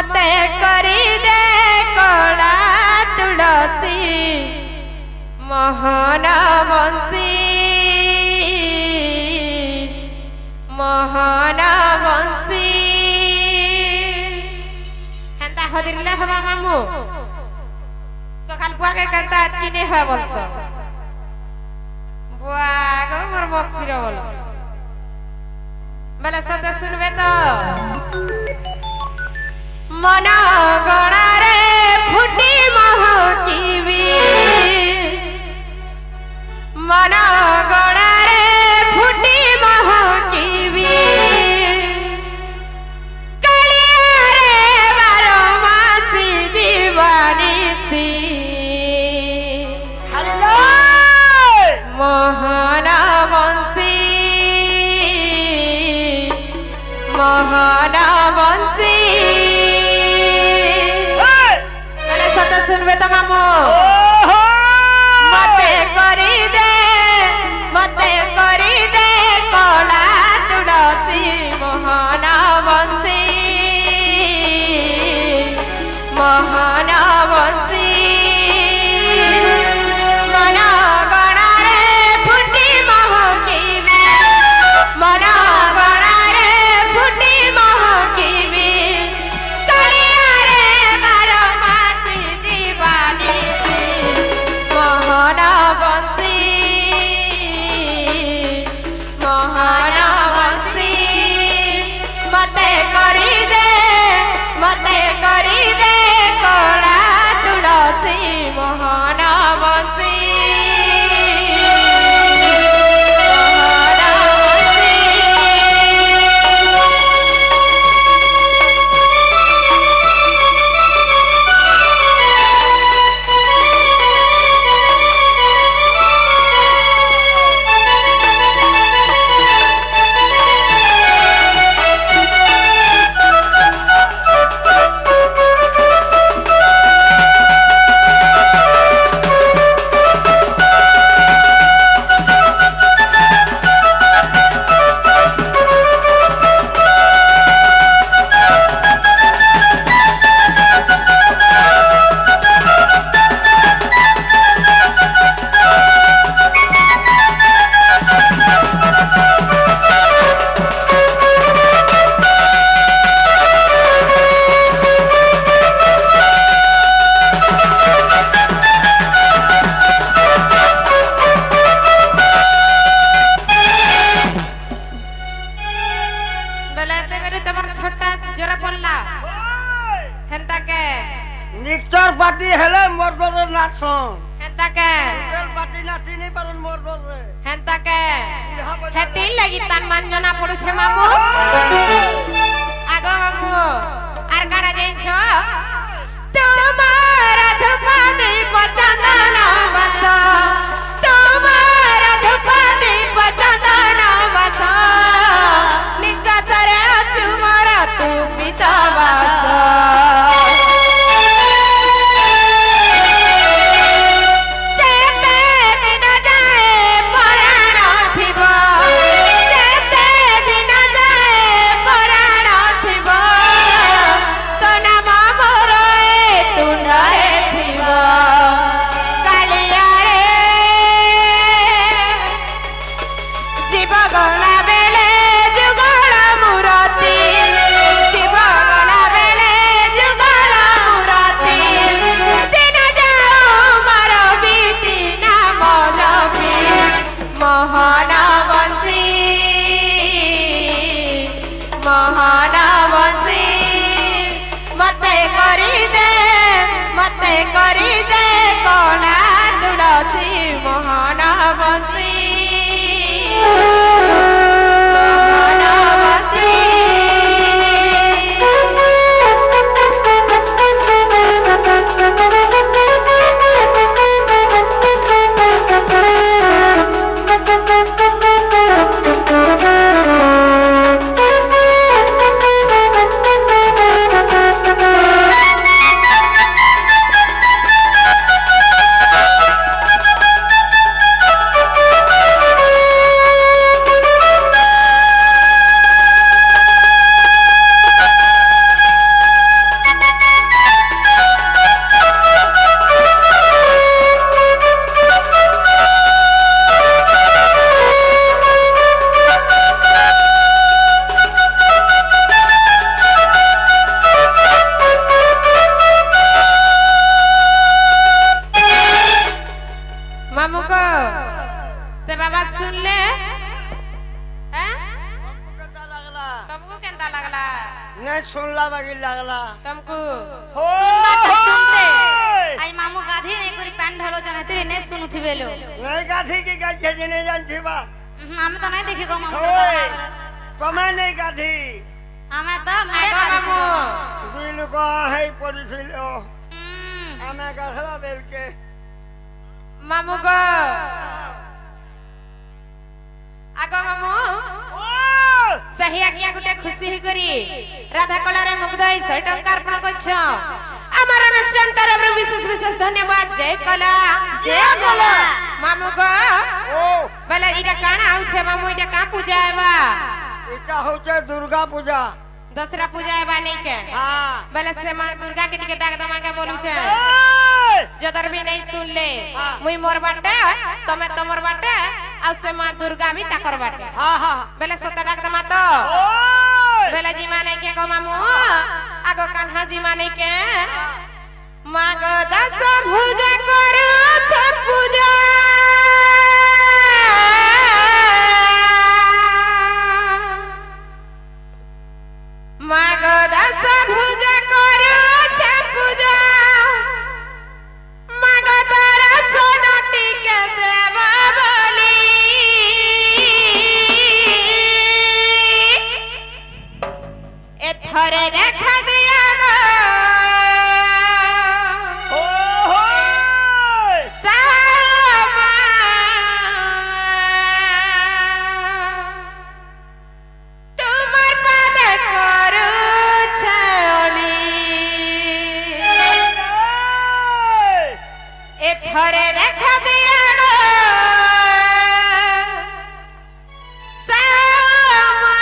मते करी दे कला तुलसी मोहन बंसी मोहन बंसी हेंता हदिरले हवा मामू सकाल पुआ के कंता किने है बंस बुआ गो मोर मक्सिर बोलो बेले सते सुनबे तो मन गणा रे फुटी महकीबी मन गणा रे फुटी महकीबी कालिया रे बारो मासी दीवानी सी मोहन बंसी मोहन बंसी पहले सत सुनबे तो मामू मते करी दे कला तुलसी मोहन बंसी मोहन बंसी मन गणा रे फुटी महकीबी मन गणा रे फुटी महकीबी कालिया रे बारो मासी दीवानी मोहन बंसी मोहन बंसी मते करी दे कला तुलसी मोहन बंसी मोहन बंसी निक्चर पार्टी हेले मर्दर नाचन हेंता के निक्चर पार्टी नाची नहीं पारन मर्दर रे हेंता के हेती लगी तान मानजना पड़ू छे मामू आगो मामू आर काडा जाई छ तुम्हारा धुपा दीप चंदन बस तुम्हारा धुपा दीप चंदन बस निश्वास रे अछु मोरा तू पिता बस मोहन बंसी मोहन बंसी मते करी दे कला तुलसी मोहन बंसी मोहन बंसी तुमको केंता लगला नहीं सुनला बाकी लगला तुमको सुनबा त सुनते आई मामू गाधी नहीं करी पैन ढलो चना तेरे नहीं सुनुथिबे लो नहीं गाथी की गाछे जिने जानथी बा हम तो नहीं देखी गो मामू ओए कमाय नहीं गाथी हमें तो मुड़े मामू दिल को है पड़िसिलो हमें गाथला बेल के मामू गो आगो मामू सही आज्ञा गुटे खुशी ही करी राधा कलारे मुग्ध 100 टंका अर्पण करछ আমার অনুষ্ঠান তরফରୁ বিশেষ বিশেষ ধন্যবাদ জয় কলা মামু গো ओ বলে এটা কানা হচ্ছে মামু এটা কা পূজা হেবা इटा होचे दुर्गा पूजा दसरा पूजा हेबा नहीं के हां বলে সে মা দুর্গা के टिके डाक दमा के बोलू छे जदर भी नहीं सुन ले मुई मोर बाटे तमे तमर बाटे आ से मां दुर्गा भी ताकर बाटे हां हां बेले सता डाक दमा तो बेले जी माने के गो मामू आगो कान्हा जी माने के मागो दस भुजा करू छ पूजा मागो दस भुजा करू छ पूजा मागो तारा सोनटी के देवा बोली एथरे देखा दिया गो ओ हो सामा तुम्हार पाद करू छली एथरे देखा दिया गो सामा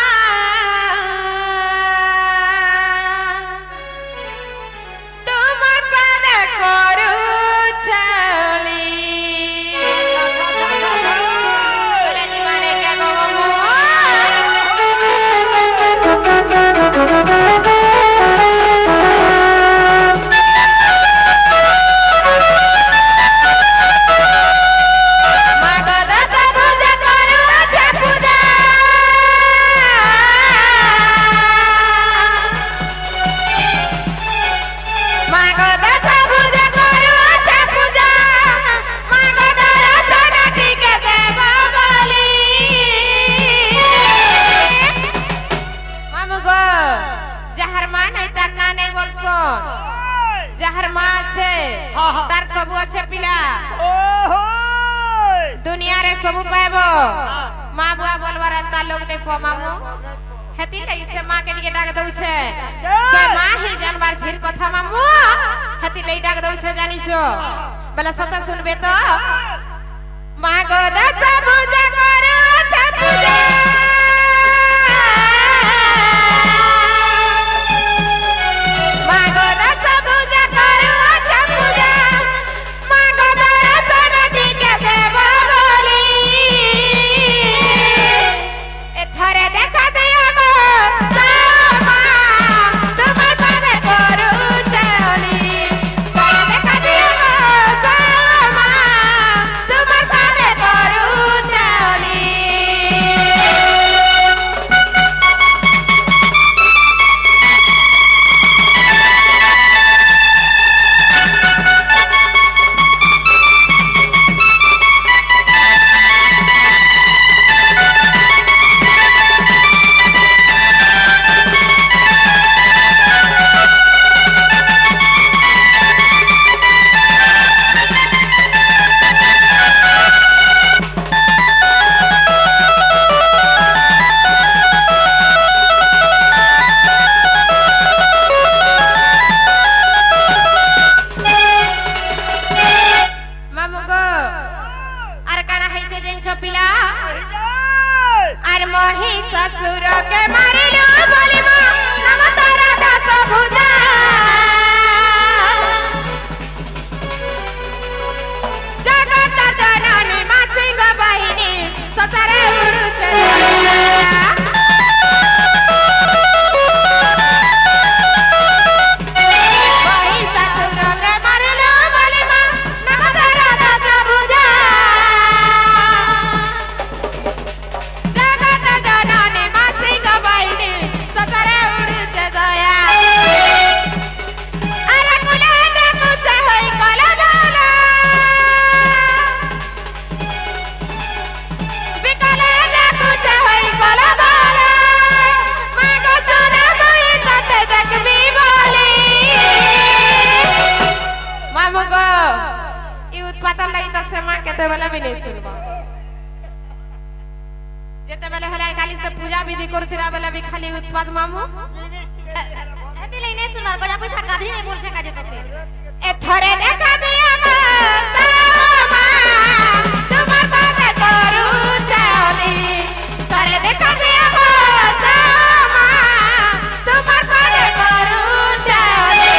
তোমার পাদে করু ছালি বলে জি মানে কে গো মামু মাগো দশ পূজা করু ছ পূজা মাগো দশ পূজা করু ছ পূজা মাগো দর্শন টিকে দেব বলি মামু গো যাহার মা নাই তার না নেই বলছো যাহার মা আছে হ্যাঁ, হ্যাঁ। তার সবু আছে পিলা ओ हो দুনিয়ারে সবু পাইব মা বুয়া বলবার তা লোক নেই পো মামু হেতি লাগি সে মা के টিকে ডাক দউছে সে মা হি জানবার ঝির কথা মামু হেতি লই ডাক দউছে জানিছো বলে সত শুনবে তো মা গো দশ পূজা করু ছ পূজা মা গো দশ পূজা করু ছ পূজা মা গো দর্শন টিকে দেব বলি এথরে দেখা দিও গো সামা তোমার পাদে করু চলি এথরে দেখা দিও গো সামা তোমার পাদে করু চলি মামু গো আর কানা হইছে যেন ছপিলা আর মহি শ্বশুর কে মারিলো বলি মা নাম তারা দশ ভুজা জগত জননী মা সিংহ বাহিনী সতরে উড়ুছে মহি শ্বশুর কে মারিলো বলি মা নাম তারা দশ ভুজা জগত জননী মা সিংহ বাহিনী कहते वाला भी नहीं सुनबा जेते बेले हला खाली से पूजा विधि करथिरा बेले भी खाली उत्पाद मामू हेती ले नहीं सुनार बजा पैसा गाधी नहीं बोल से काजे तोते ए थरे देखा दिया मामा तुम्हार बात करू चाली थरे देखा दिया मामा तुम्हार बात करू चाली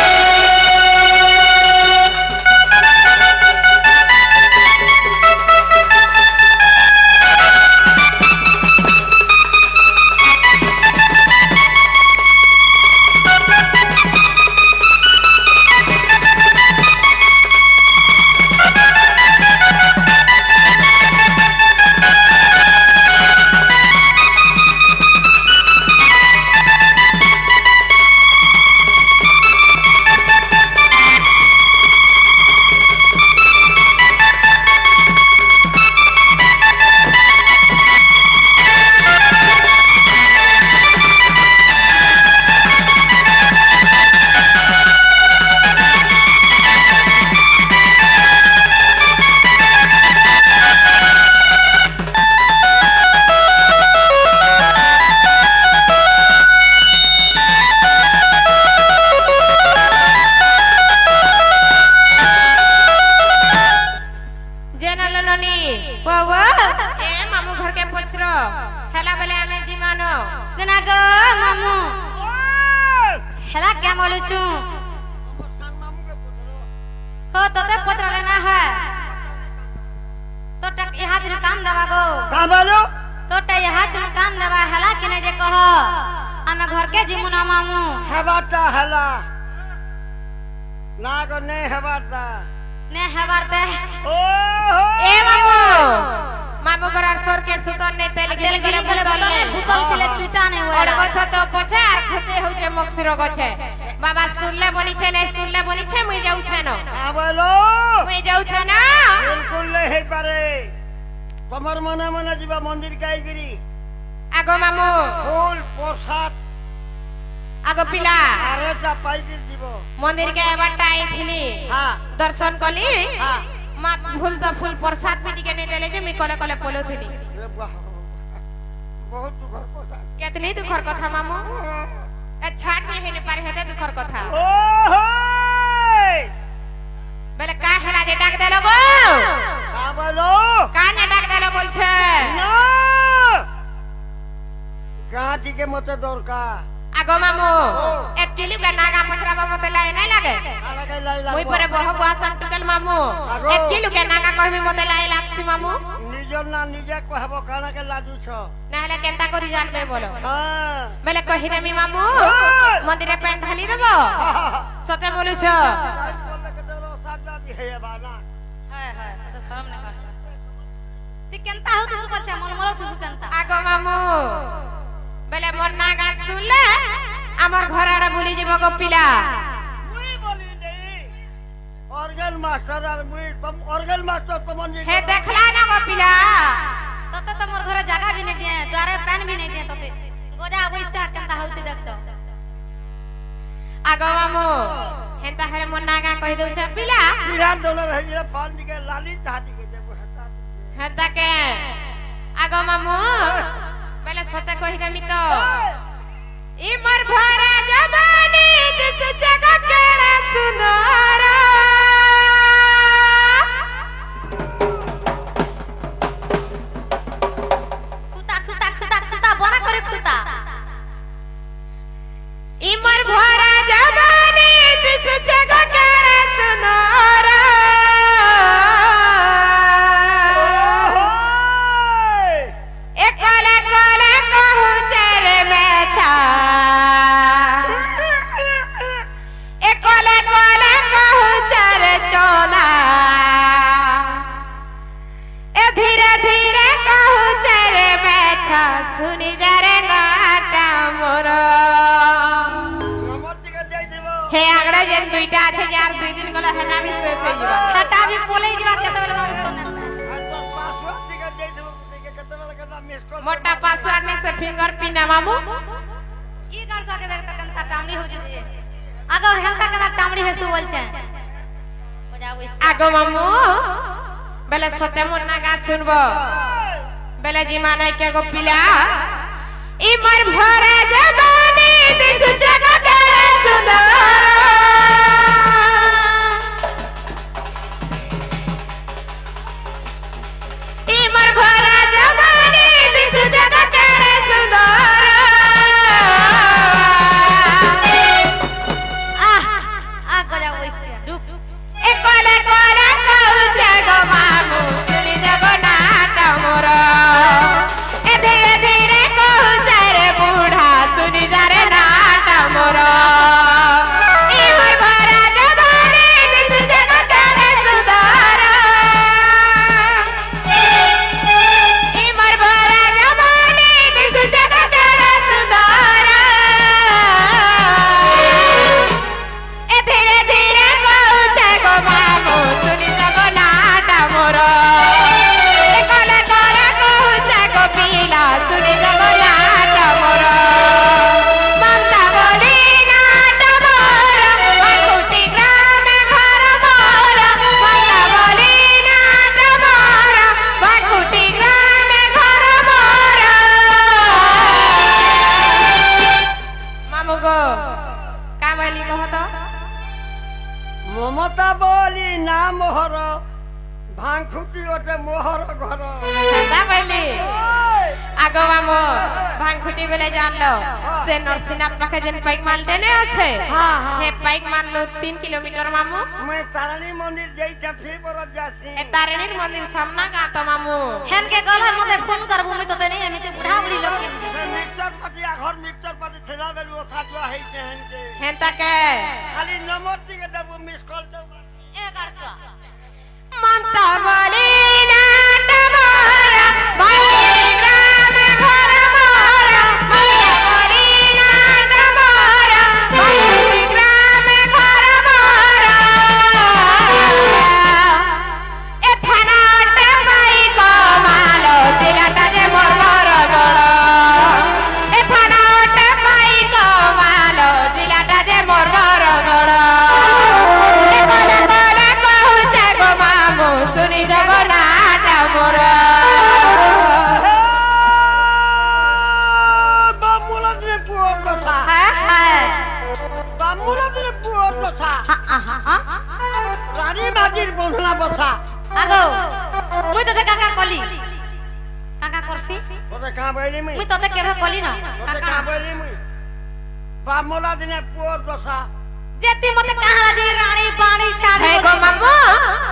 बाबा सुनले बोली छे नहीं सुनले बोली छे मुई जाऊ छे न हां बोलो मुई जाऊ छे ना बिल्कुल ले हे पारे तमर मने मने जीवा मंदिर काई गिरी आगो मामू फूल प्रसाद आगो पिला अरे जा पाई गिर जीवो मंदिर के बटाई थिली हां दर्शन कली हां मा फूल तो फूल प्रसाद भी टिके नहीं देले जे मी कले कले पोलो थिली बहुत दुखर कथा केतनी दुखर कथा मामू ए छाट में हेने पार हेते दुखर कथा ओहो बेले का हेला जे डाक देलो गो का बोलो का ने डाक देलो बोल छे ना गाठी के मते दरका आगो मामू एतली का नागा पछराबा मते लाई नहीं लागे लागे लाई मुई परे बह बासन टुकल मामू एतली का नागा कहमी मते लाई लागसी मामू निजर ना निजे कहबो काना के लाजू छ नाहले केनता करी जानबे बोलो हां बेले कहि देमी मामू मंदिरे पेन ढाली देबो सते बोलू छ हाय हाय तो शर्म नहीं कर ती केनता हो तू बोल छ मन मरो तू केनता आगो मामू बेले मोर नागा सुनले हमर घर आडा भूली जीव गो पिला मुई बोली नहीं ऑर्गन मास्टर और मुई तुम ऑर्गन मास्टर तुमन जी हे देखला ना गो पिला तते तो मोर घर जगह भी नहीं दिए द्वारे पेन भी नहीं दिए तते गोजा वैसा केनता होची देख तो आगो मामू हेंता हरे मोर नागा कहि दउ छ पिला बिहान डॉलर है ये पानी के लाली धाटी के जब हटा हेंता के आगो मामू बेले सते कहि देमी तो ई मोर भरा जवानी दिसु जगा केड़ा सुनारा खुता खुता खुता खुता बना करे खुता ई मोर भरा जवानी दिसु जगा केड़ा सुनारा एकले कोले कहू चरे में छा एकले कोले कहू चरे चोना ए धीरे धीरे कहू चरे में छा सुनी जरे नाटा मोर नमस्ते के जाई देबो हे आगड़ा जेन दुईटा আছে यार दुई दिन गला हटा भी शेष हो जीवा हटा भी बोले जीवा केते बेले हम सुनना मोटा पासवर्ड ने से फिंगर पिन मामू ई कर सके देखता कनता टामड़ी हो जते आगो हेलता कना टामड़ी है सु बोल छे बजाओ इस आगो मामू बेले सत्य मुन्ना गा सुनबो बेले जी माने के गो पिला ई मर भरा जवानी दिस जगह के सुंदर ई मर भरा जवानी दिस जगह के सुंदर आ गया वैसे रुक ए कोले कोले कहू जागो मामू सुनी जागो नाट मोर ए धीरे धीरे कहू जाए रे बूढ़ा सुनी जा रे नाट मोर ई मर भरा जवानी दिस जगह के सुंदर ई मर भरा जवानी दिस जगह के सुंदर ए धीरे धीरे कहू जागो मामू सुनी जागो नाट मोर ए कोले कोले कहू जागो पीला सुनी जागो नाट मोर ममता बोली नाट मोर बाकुटी ग्रामे घर मोर ममता बोली नाट मोर बाकुटी ग्रामे घर मोर मामू गो का बोली कहत ममता बोली ना मोहर भांग खुटी ओटे मोहर घर ता बोली आगो मामू भांग खुटी बेले जानलो से नरसिंहनाथ पाखे जेन पाइक मालटे ने আছে हे पाइक मानलो 3 किलोमीटर मामू मैं तारानी मंदिर जाई जफी पर जासी ए तारिणीर मंदिर सामना का तो मामू हेन के गला मते फोन करबो मैं तो नहीं हम तो बुढ़ा बुढ़ी लोग के मिक्सर पटिया घर मिक्सर पटी थेला बेलु साजवा है केहन के हेंता के खाली नंबर टिके दबो मिस कॉल दो 1100 ममता बोली नाट मोर बाकुटी ग्रामे घर मोर ममता बोली नाट मोर बाकुटी ग्रामे घर मोर ए थाना अटे बाई को मालो जिलाटा जे मोर मोर गड़ ए थाना अटे बाई को मालो जिलाटा जे मोर मोर गड़ ए कोले कोले कहू जागो मामू सुनी जागो नाट मोर बामुला दे पुअर कथा है बामुला दे पुअर कथा रानी माजिर बंधना बथा आगो मुई तो काका कली काका करसी ओते का बैली मी मुई तो केभे कली न ओते काका का बैली मी बामुला दिने पुअर कथा जेती मते कहा जी रानी पानी छाड़ी हे गो मामू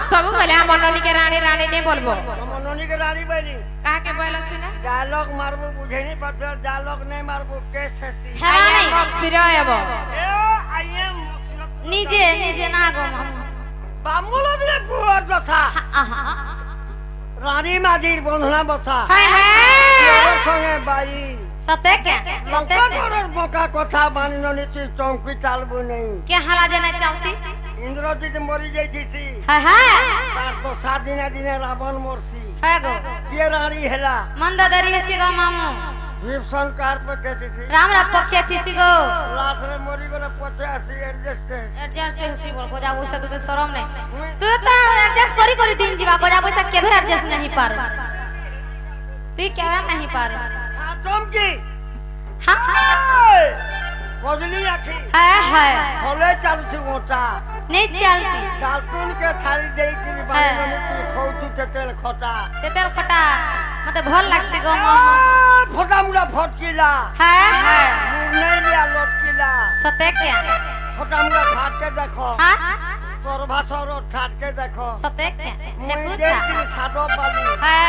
सब बोले मनोनी के रानी रानी नहीं बोलबो मनोनी के रानी बैली कहा के बोलो सुना डायलॉग मारबो बुझे नहीं पड़ता डायलॉग नहीं मारबो केस हसी है नहीं मक्सिरो एबो ए आई एम मक्सद निजे निजे ना गो मामू बामुला दिने पुअर कथा रानी माजिर बंधना बथा हाय हाय संगे बाई सते के सते के करोड़ बोका कथा मानिनो नीति चौकी चालबो नहीं के हाला जने चलती इंद्रजीत मरी जाई थी है तार तो 7 दिन रावण मरसी है गो ये रानी हेला मंददरी हसी गो मामू जीव संकार पे कहती थी राम राम पक्षे थी गो रात रे मरी गले 85 एडजस्ट एडजस्ट से हसी बोल गोजा पैसा तो शरम नहीं तू तो एडजस्ट करी दिन जीवा गोजा पैसा केभे एडजस्ट नहीं पार तू केवे नहीं पार हां तुम की हां बदली आखी है होले चालू थी मोटा नहीं चलती दालचून के थाली देई की बानी नीति खौतु तेल खटा तेल खटा मते भल लागसी गो मामू फटा मुड़ा फटकीला है नहीं लिया लटकीला सते के फटा मुड़ा घाट के देखो हां तोर भाषारो ठाट के देखो सते के मुई देखू देखी सादो पाली है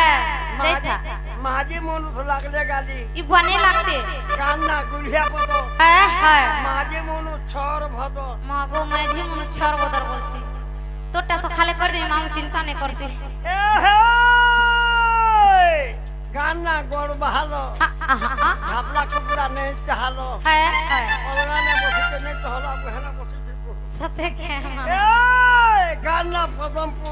देखा महाजी मनुष्य लागले गाली ई बने लागते कान्ना गुलिया पदो है महाजी मनु छोर भदो मागो माझी मुन छोर बदर बोलसी तोटा सो खाले कर दे मामू चिंता नहीं करती ए हे कान्ना गोड़ बहालो घापला कुकुरा नहीं चाहलो है ओरा ने बसी के नहीं कहला बहना बसी सते के मामू ए कान्ना पदमपु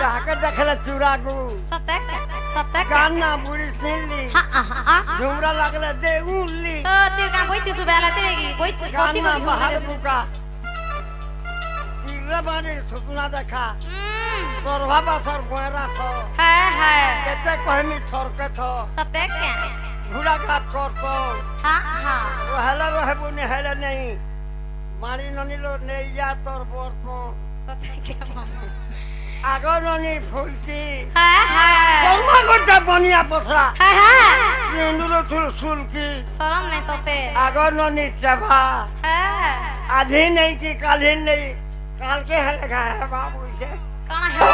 जाके देखले चुरागु सते के कान्ना बुढ़ी सिल्ली झुमरा लागले दे उल्ली तो तू का बोइती सुबेला तेगी बोइती कोसी कान्ना को बाहर बुका इगला बानी सुकुना देखा तोर बाबा तोर बुआरा थो है केते कहमी छोर के थो सत्य क्या घुड़ा घाट कर तो हाँ वो हेला रहबो ने हेला नहीं मारी ननी लो ने या तोर बोर को सत्य क्या मामू आगो ननी फुलकी है तोरमा गोटा बनिया पसरा है निंदुलो थुल सुलकी शरम नहीं तोते आगो ननी चबा है आधी नहीं की काली नहीं काल के है लगा है बाबू के कौन है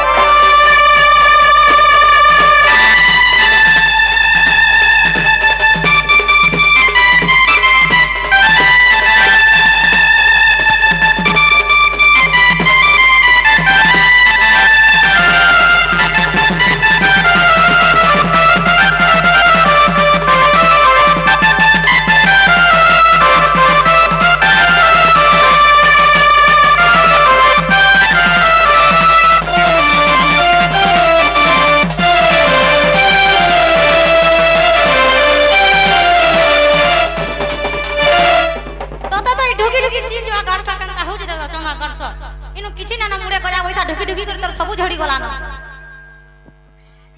ढुकी कर तर सब झड़ी गला न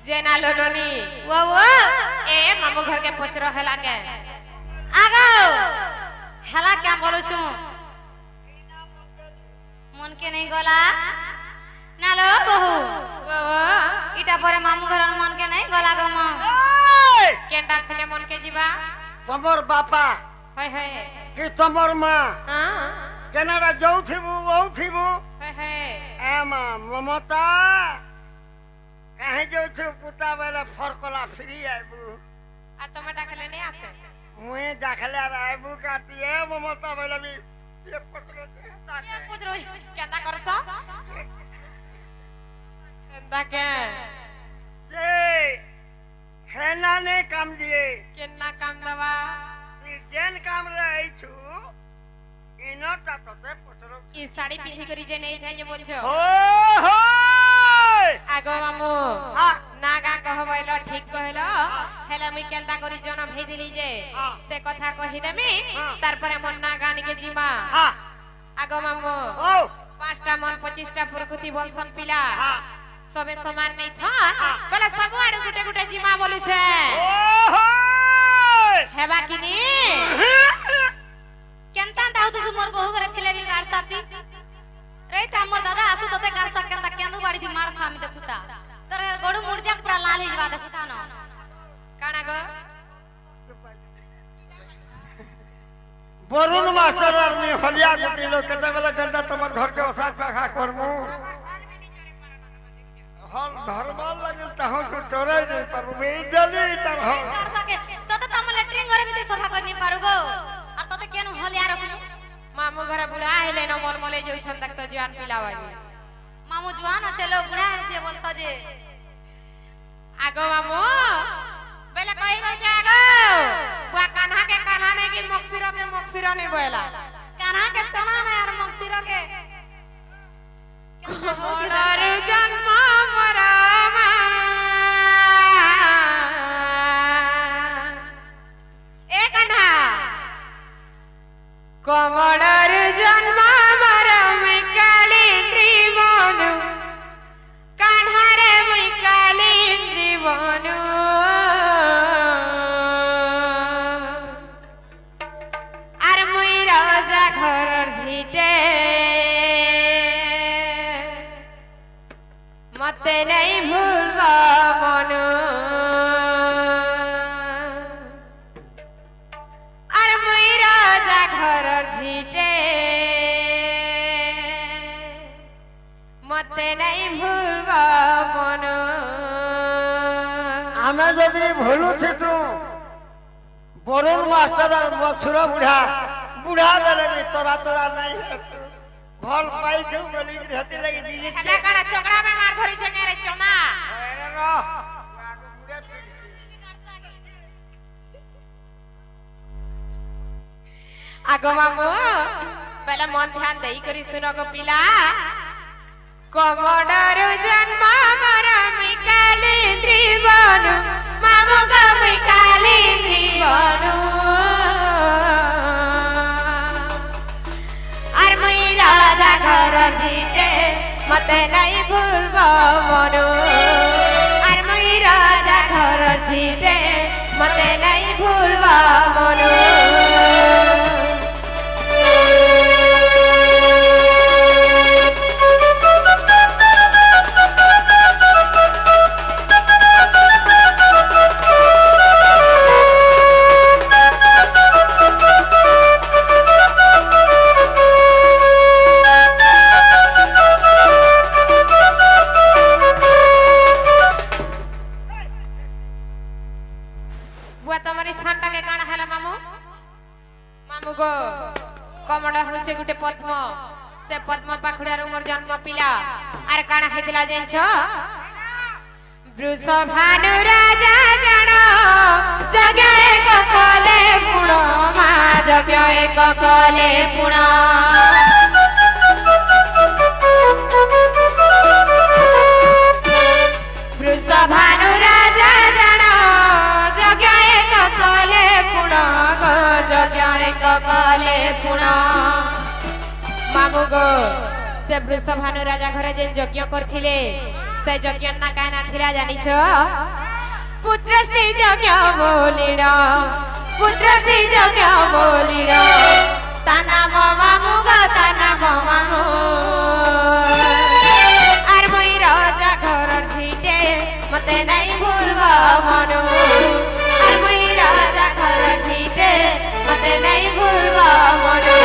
जेना लोनी वो ए मामू घर के पोचरो हेला के आगो हेला क्या बोलू छु मन के नहीं गला ना लो बहू इटा परे मामू घर मन के नहीं गला गो म केंटा सने मन के जीवा तमर बापा होय होय कि तमर मां हां केनारा जाउथिबु बहुथिबु होय होय ए मां ममता कहीं जाउछु पुता बेला फरकला फ्री आइबु आ तमे डाकले नहीं आसे मुए दाखले आइबु कातिए ममता बेला भी ये पत्र ये पुत्रो केंदा करसो केंदा के से हेना ने काम दिए केन्ना काम दवा जेन काम रही छु इनो तातते पसरो ई साड़ी पिंधी करी जे नहीं जाय जे बोलछो हो आगो मामू हां नागा कहबैलो ठीक कहलो हेला मी केंदा करी जन्म हे दिली जे से कथा कहि देमी तार परे मन नागा निके जीवा हां आगो मामू ओ पांचटा मन 25टा प्रकृति बोलसन पिला सबे समान नहीं था बोला सब आडू गुटे गुटे जीवा बोलु छे ओहो हेबा किनी केनता दाउ तु मोर बहु करे थिले भी गार साथी रे त हमर दादा आसु तते गार सा केनता केंदु बाड़ी थी मार खामी देखुता तर गोडू मुर्जा पूरा लाल हिजवा देखुता न काना गो वरुण मास्टर आर्मी हलिया गुटी लोग केते बेला गंदा तमर घर के वसात पाखा करमु हल धरमाल लागल तहो को चोरै नहीं परबु बे जली तर हो गार सा के तते त हम लेटरिंग करे भी सफा करनी पारु गो और तते केनु हलिया रखनु मामू घर बुला हेले न मोर मले जो छन तक तो जान पिलावानी मामू जवान আছে लोग बुढ़ा আছে बोल सजे आगो मामू बेले कहि दो छ आगो बुआ कान्हा के कान्हा नहीं कि मक्सिरो के मक्सिरो नहीं बोला कान्हा के चना ना यार मक्सिरो के मोर जन्म मरामा ए कान्हा कमडर जन्म मरम काली त्रिभुवन कान्हा रे मुई काली त्रिभुवन आर मुई राजा घरर झिटे मते नहीं भूलबा मन आर मुई राजा घरर झिटे मते नहीं भूलबा मन आमे जदि भूलु छी तू वरुण मास्टर और मथुरा बुढ़ा बुढ़ा बेले भी तोरा तोरा नहीं है तू भल पाई छु बोली रहती लगी दीदी हेला काना चोकड़ा में मार धरी छ रे चोना अरे रो आगो बुढ़े आगो मामू पहले मन ध्यान देई करी सुनो गो पिला कमडर जन्म मरम काली त्रिभुवन मामू गो मुई काली त्रिभुवन आर मुई राजा घर जीते मते नहीं भूलबो मनु आर मुई राजा घर छिटे मते नहीं भूलबो मनु कमड़ा होचे गुटे पद्म से पद्म पाखुड़ारू मोर जन्म पिला आर काना हेतिला जेंछ वृषभानु राजा जण जग एक कले पुण मा जग एक कले पुण वृषभानु राजा जण जग एक कले पुण जग एक कले पुण मामू गो से वृषभानु राजा घरे जेन यज्ञ करथिले से यज्ञ ना काना थिला जानि छ पुत्रष्टि यज्ञ बोलिरा पुत्रष्टि यज्ञ बोलिरा ताना मामू गो ताना मामू आर मई राजा घर छिटे मते नहीं भूलबो मनु आर मई राजा घर छिटे मते नहीं भूलबो मनु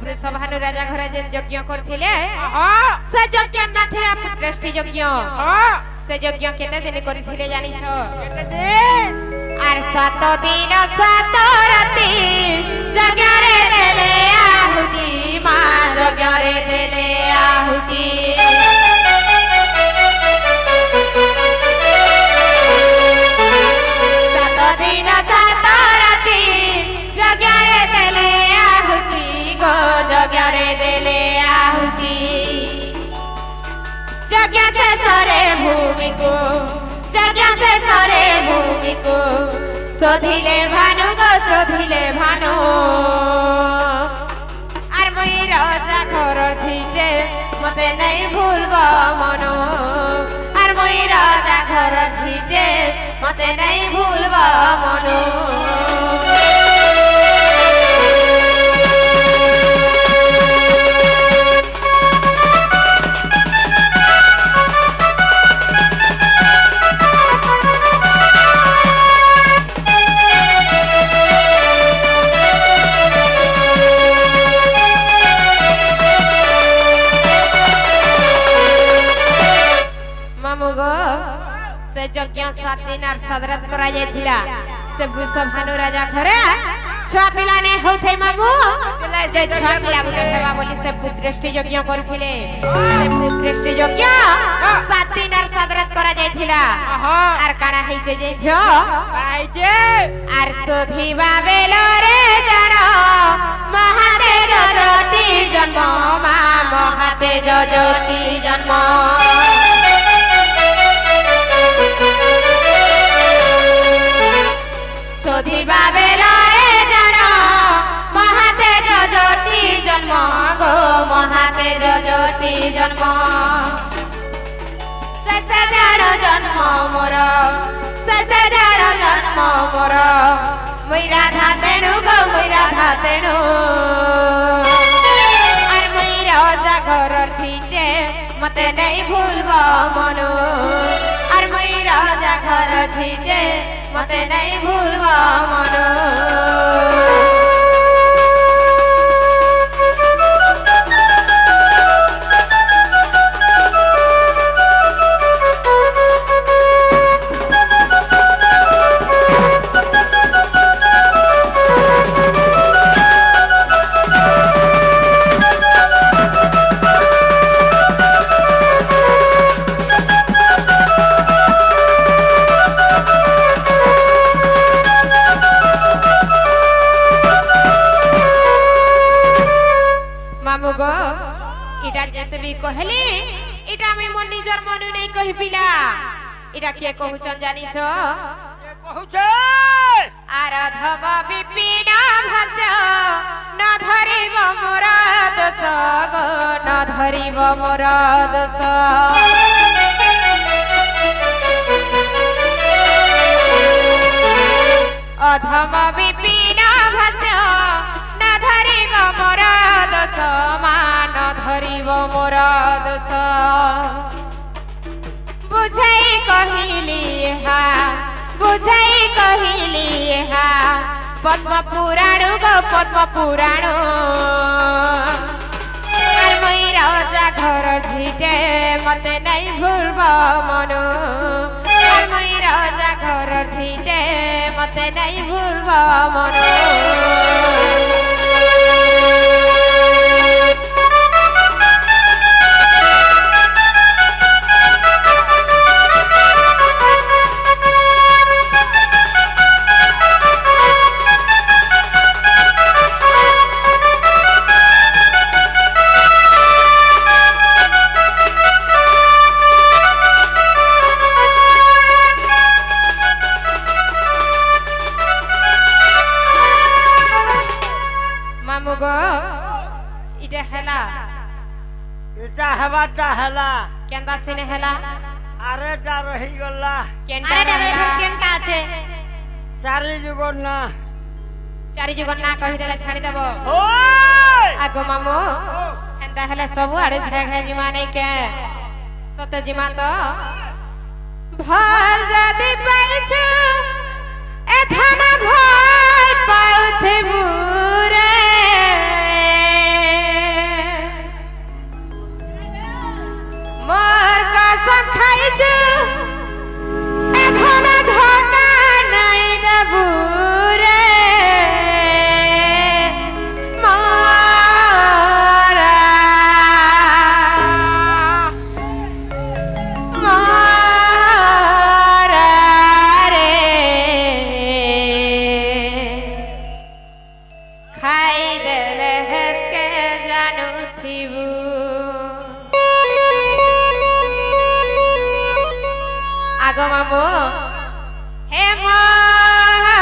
वृषभानु राजा घरे जे यज्ञ करथिले से यज्ञ ना थिला पुत्रष्टि यज्ञ से यज्ञ केते दिन करथिले जानि छ केते दिन आर 7 दिन 7 राति यज्ञ रे देले आहुति मा यज्ञ रे देले आहुति 7 दिन 7 राति यज्ञ रे देले आहुति यज्ञ रे देले आहुति यज्ञ से सरे भूमि को यज्ञ से सरे भूमि को शोधिले भानु गो शोधिले भानु आर मुई राजा घर छिटे मते नहीं भूलबो मनु आर मुई राजा घर छिटे मते नहीं भूलबो मनु से यज्ञ 7 दिन आर सदरत करा जायथिला से वृषभानु राजा घरे छुआ पिला ने होथे मामू जे छुआ पिला गुटे हेबा बोली से पुत्रष्टि यज्ञ करथिले से पुत्रष्टि यज्ञ 7 दिन आर सदरत करा जायथिला आर काना heiche जे छ heiche आर सोधिबा बेलो रे जानो महातेज ज्योति जन्म मा महातेज ज्योति जन्म सोधिबा बेला रे जानो महातेज ज्योति जन्म गो महातेज ज्योति जन्म सत्यार जन्म मोर सत्यार जन्म मोर मुई राधा तेणु गो मुई राधा तेणु आर मुई राजा घर छिटे मते नहीं भूलबो मनु आर मुई राजा घर छिटे मते नहीं भूलबो मनु इटा जेते भी कहली इटा मैं मोर निजर मनु नहीं कहि पिला इटा के कहउचन जानी छो ये कहूचे आराधव विपिन भज न धरिब मोर दोष गो न धरिब मोर दोष अधम विपिन भज न धरिब मोर दोष मान धरिब मोर दोष बुझाई कहली हा बुझाई कहली हा पद्म पुराण गो पद्म पुराण आर मई राजा घर झिटे मते नहीं भूलब मनु आर मई राजा घर झिटे मते नहीं भूलब मनु केंदा सिने हेला अरे जा रही गल्ला केंटा अरे डबल केनटा আছে चारी जुगन ना चारी जुगन ना कहि देला छाड़ी देबो ओय आगो मामो हेंदा हेले सब आड़े भेग है जिमा नहीं के सते जिमा तो भल जदी पाइछु ए थाना भल पाउथे बुरे मोर कसम खाइछु ए थाना धोखा नहीं देबू रे मोरा मोरा रे खाई देले हेत के जानू थीबू आगो मामो हे मोरा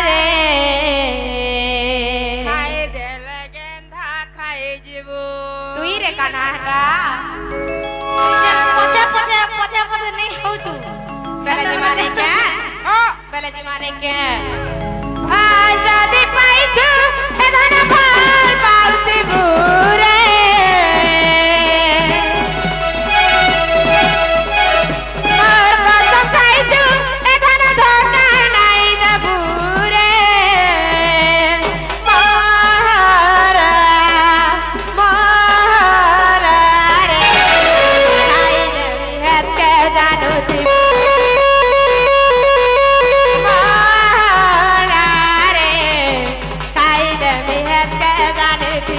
रे खाई देले गेंधा खाई जीवो तुई रे कनाहटा पछे पछे पछे पछे नहीं होछु बेले जमाने के बेले जमाने के भाई जदी पाइछु ए धन फल पाउती बुरे मोर कसम खाइछु ए धन धोखा नहीं देबू रे मोहरा मोहरा रे खाई देबी हेत के जानू थी मोहरा रे खाई देबी हेत के जानू थी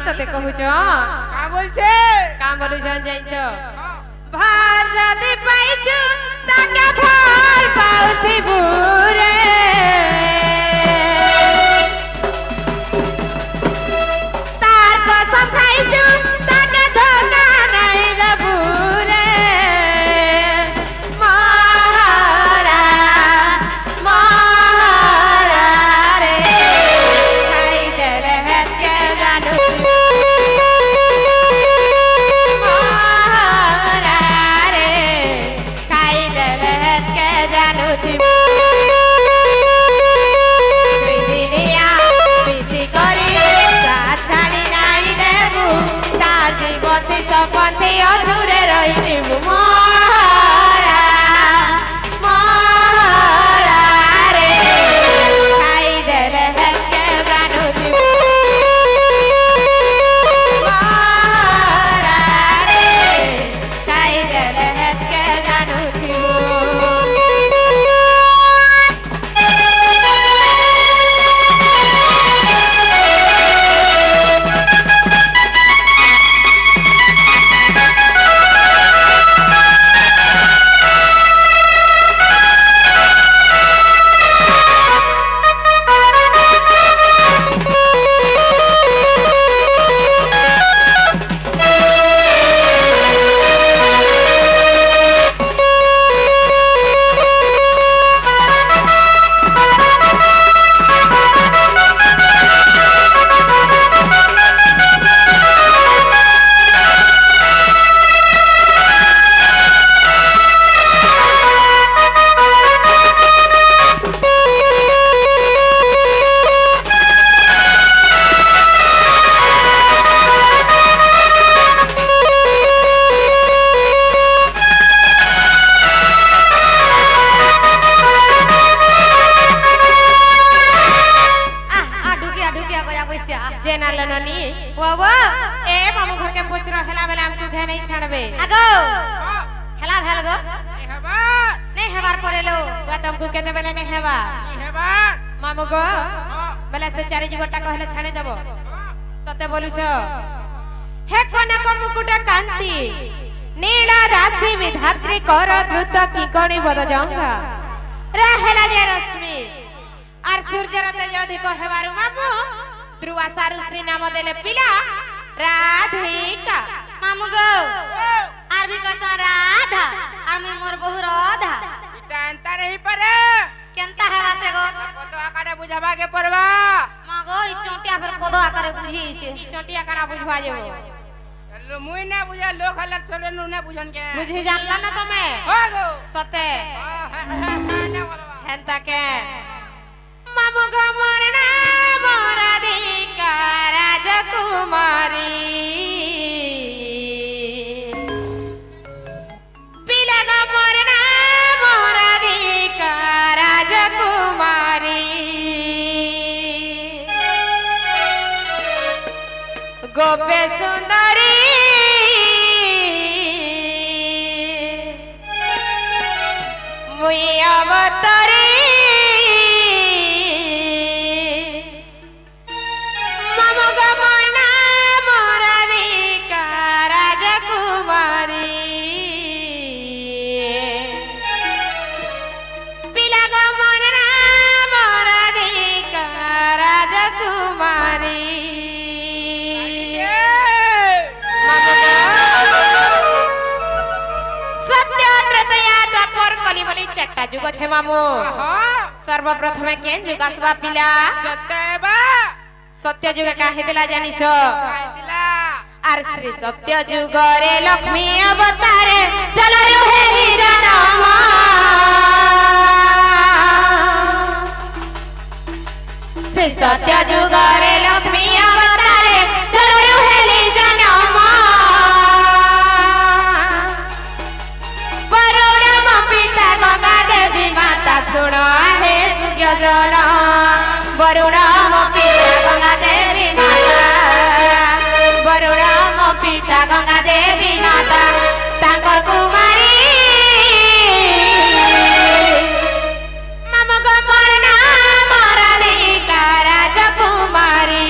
तते कहूछ का बोलछे का बोलू जान जाइछ भार जदि पाइछु ताके भर पाउथि बुरे तार कसम खाइछु ताके धोखा नै देबुरे महारा महारा रे खाइ देले हेत के जानु महारा रे खाइ देले हेत के जानु सपन्थी अधुरे रहिदिबु महारा महारा रे खाइदेले हेतके जानुदिबु महारा रे खाइदेले हेतके जानुदिबु सत्य बोलुछ हे कनक मुकुट कांति नीला राशि विधात्री कर द्रुत की कणी बद जंगा रहेला जे रश्मि आर सूर्यर तेज अधिक हेबारु मामु ध्रुवा सारुषी नाम देले पिला राधिका मामू गो आर भी कसा राधा आर मी मोर बहु राधा जानता नहीं परे केनता है वासे गो तो आकाडे बुझाबा के परवा मागो ई चोटिया फिर कोदो आकारे बुझी छे ई चोटिया कना बुझवा जेबो लो मुई ना बुझा लोग हल्ला छोड़े नु ना बुझन के बुझी जानला ना तमे हो गो सते ना हेंता के मामू गो मोर नाम राधिका राजकुमारी पिला गो मोर नाम राधिका राजकुमारी गोपे सुंदरी मुई अवतरी चट्टा जुग छे मामू सर्वप्रथमे केन जुग आसबा पिला सत्य जुग काहे दिला जानिछ आर श्री सत्य जुग रे लक्ष्मी अवतारे चलरु हेली जनमा श्री सत्य जुग रे लक्ष्मी अवतारे चलरु हेली जनमा सुनो हे सूर्य जन वरुण मो पिता गंगा देवी माता वरुण मो पिता गंगा देवी माता तांकर कुमारी मामू गो मोर नाम राधिका राजकुमारी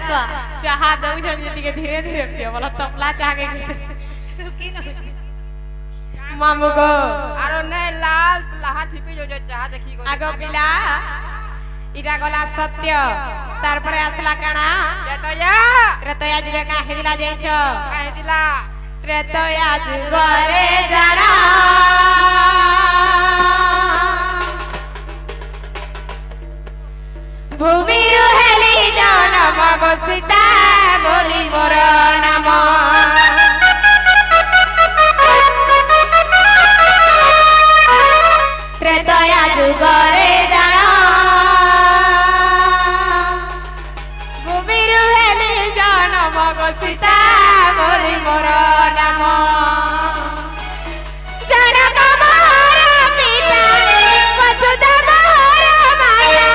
गारसुआ चाहा दउ जन टिके धीरे धीरे पियो बोला तपला चाह के रुकी न मामू को आरो ने लाल लाहा थिपी जो चाह देखी गो आगो पिला इटा गला सत्य तार परे असला काना त्रेतया जुगे का हेदिला जाइछ काहे दिला त्रेतया जुगरे जाना भूमि रुहेली जनम बसिता बोली मोर नाम त्रेतया जुगरे जाना भूमि रुहेली जनम बसिता बोली मोर नाम जनक मोर पिता वसुदेव मोर माया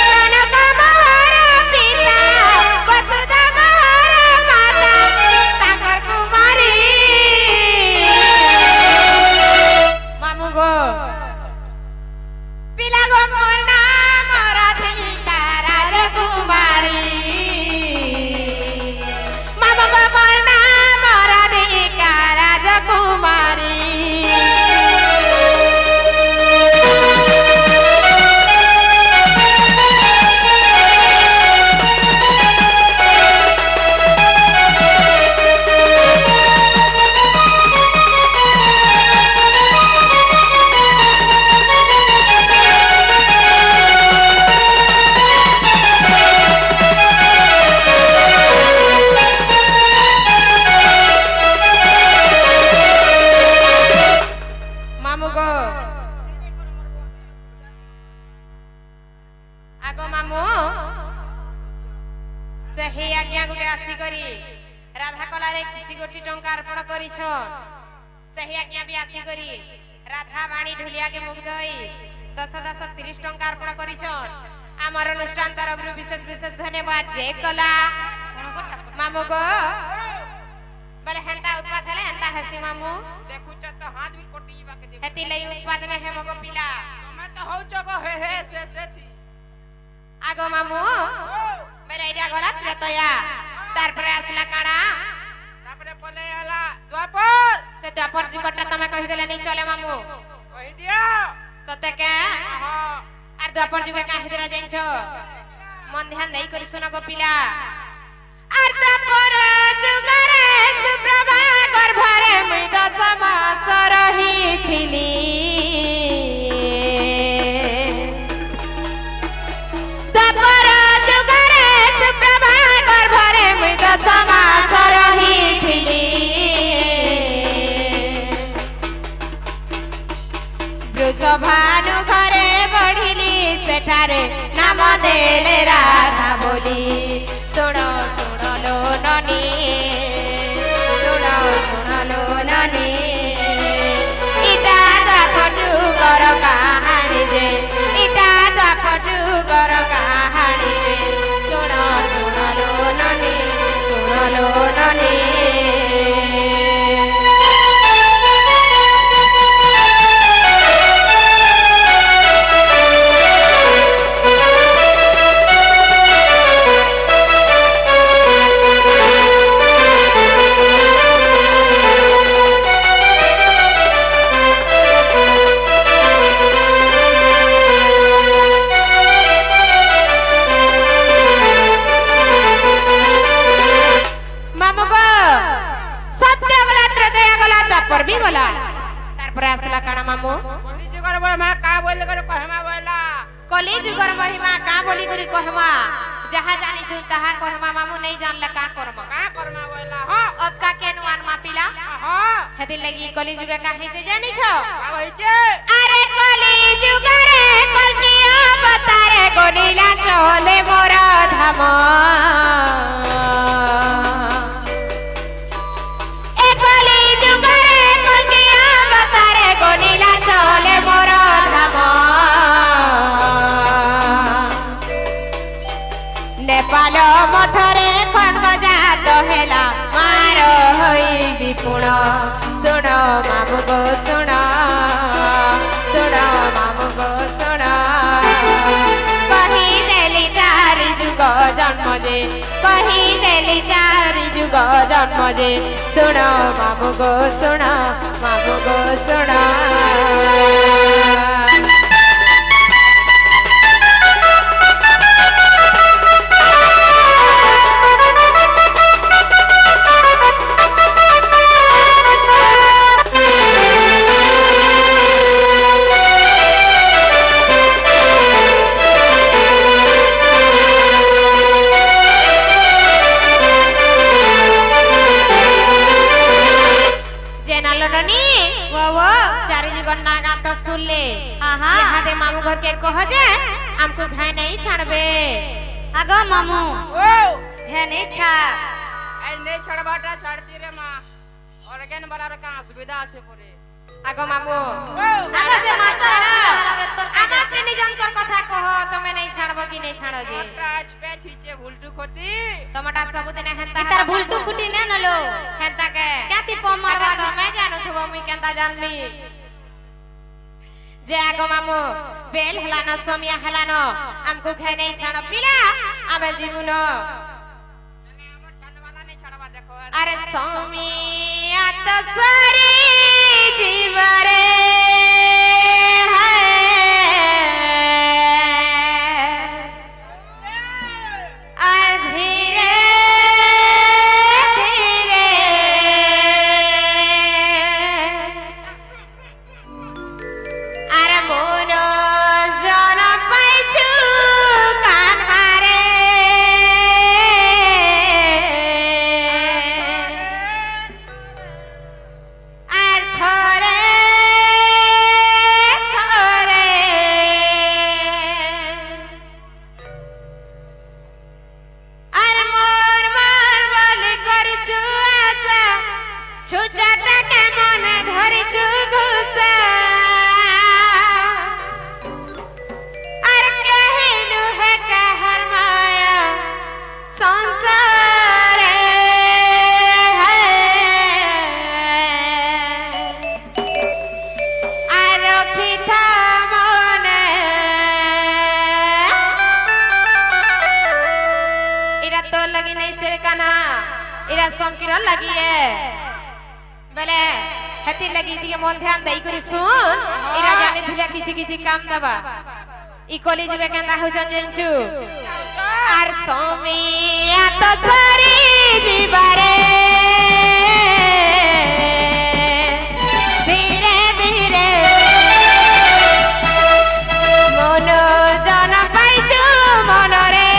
जनक मोर पिता वसुदेव मोर माता ताकर कुमारी मामू गो पिला गो मोर नाम राधिका राजकुमारी मामू गो मोर नाम राधिका राजकुमारी मामू गो आगो मामू सही आज्ञा गुटे आसी करी राधा कला रे किसी गोटी टंका अर्पण करिछ सही आज्ञा भी आसी करी राधा वाणी ढुलिया के मुग्ध होई 10-10-30 टंका अर्पण करिछ आमर अनुष्ठान तरफ विशेष विशेष धन्यवाद जे कला मामू गो बोले हेंता उत्पाद हले हेंता हसी मामू देखु छ तो हाथ भी कोटी बा के देखु हेती लई उत्पादन है मगो पिला मैं तो हो जगह हे से थी आगो मामू मेरा आइडिया गला त्रेतया तार पर असला काना तापरे पले आला द्वापर से द्वापर जुगटा तमे कहि देले नहीं चले मामू कहि दिया सते के हां आर द्वापर जुगे काहि देला जाइछो मन ध्यान देई करि सुन गो पिला आर द्वापर जुगरे सुप्रभा गर्भरे मुई दशमा सरही थिली द्वापर जुगरे सुप्रभा गर्भरे मुई दशमा सरही थिली वृषभानु घरे बढ़िली सेठारे नाम देले राधा बोली सुनो सुनो लो ननी सुनो सुनो लो ननी इटा द्वापर जुगर कहानी जे इटा द्वापर जुगर कहानी जे सुनो सुनो लो ननी सुनो लो ननी पर भी गला तार पर असला काना मामू कली जुगर महिमा का बोले करे कहमा बोला कली जुगर महिमा का बोली करी कहमा जहा जानी छु तहा कहमा मामू नहीं जानले का करमा बोला हां अतका के नुआन मापिला हां हेति लगी कली जुगे काहे से जानी छ का होई छे अरे कली जुगरे कल्पिया बतारे गोनीला चले मोर धाम ए कली जुगरे कल्पिया बतारे गोनीला चले मोर धाम नेपाल मठरे खंड जात हेला मार होई विपुण सुण मामु गो सुण सुण मामु गो सुण कही देली चारि जुग जन्म जे कही देली चारि जुग जन्म जे सुन मामू गो सुन मामू गो सुन मामू घर के कह जे हमको घाय नहीं छाड़बे आगो मामू है नहीं छा नहीं छड़बाटा छाड़ती रे माँ और केन वाला रे का सुविधा छे पूरे आगो मामू आगो से मास्टर ना आगो से निजन कर कथा कह तमे नहीं छाड़बो कि नहीं छाड़ो जे राज पे छीचे भुलटू खोती तमटा सब दिन हेंता इतार भुलटू खुटी ने नलो हेंता के क्याती प मारवा तमे जानो थबो मुई केंता जानली जे आगो मामू बेल हलानो सोमिया हलानो हमको घाय नहीं छाड़ो पिला आमे जीवनो अरे सोमिया तो सारी जीवरे लगी है बेले हती लगी थी मन ध्यान दई करी सुन इरा जाने थिला किसी किसी काम दबा ई कॉलेज में केंदा हो जंजु आर सोमिया तो सारी जीवारे धीरे धीरे मन जन पाइछु मनरे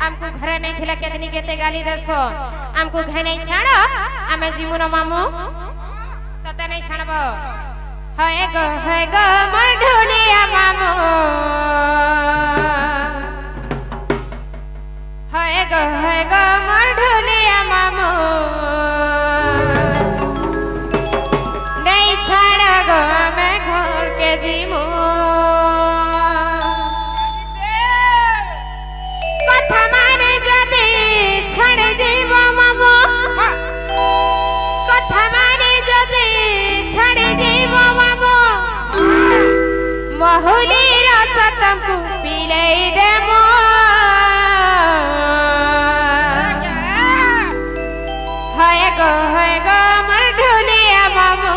हमको घरे नहीं थिला केतनी केते गाली देसो हमको घरे नहीं छाड़ो हमें जीवन मामू सते नहीं छाड़बो है गो मोर ढोलिया मामू है गो मोर ढोलिया मामू नहीं छाड़ो गो मैं घर के जीमू कथा माने जदी छड़ जीव मामू कथा माने जदी छड़ जीव मामू महुली रस तुमको पिलाई देमो है गो मोर ढोलिया मामू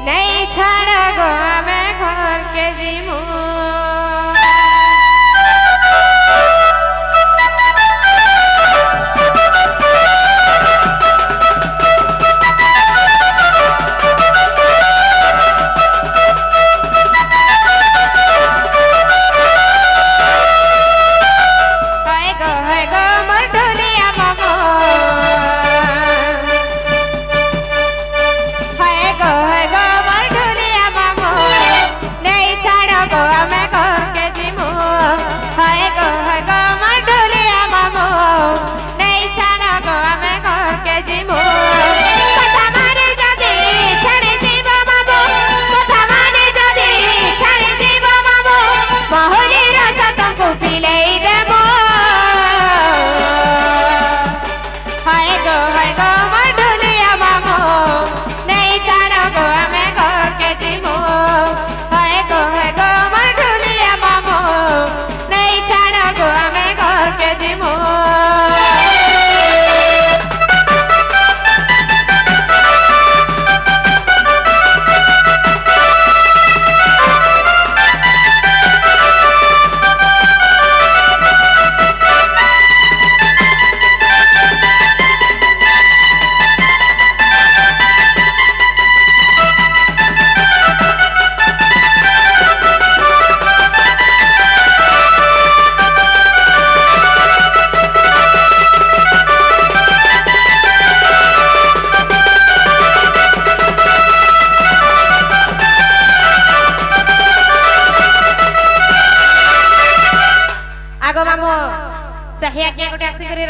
नहीं छाड़ गो मैं घर के जीमू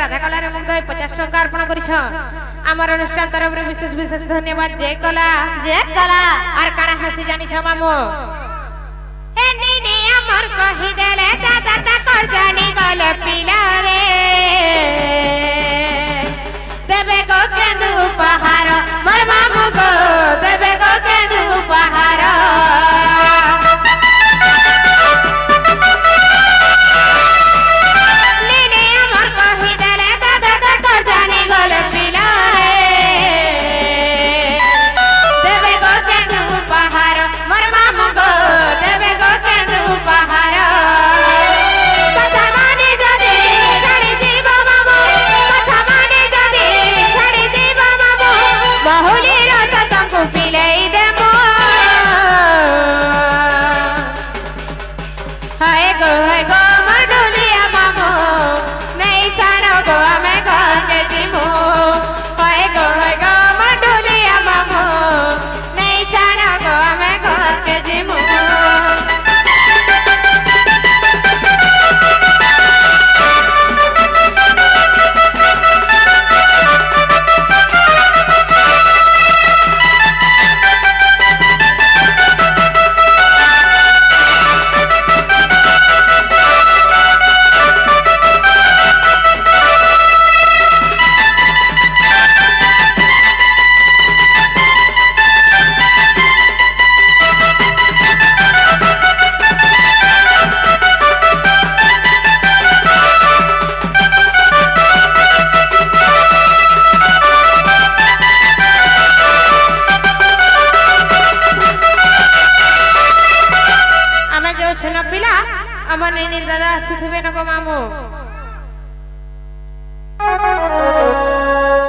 राधा कलार मुग्ध 50 टंका अर्पण करिछ आमर अनुष्ठान तरफ विशेष विशेष धन्यवाद जय कला आर काना हसी जानी छ मामू ए नी अमर कहि देले दादा ता कर जानी गल पिला रे देबे गो केंदु उपहार मोर मामू गो देबे गो केंदु उपहार दादा सुथबे नको मामू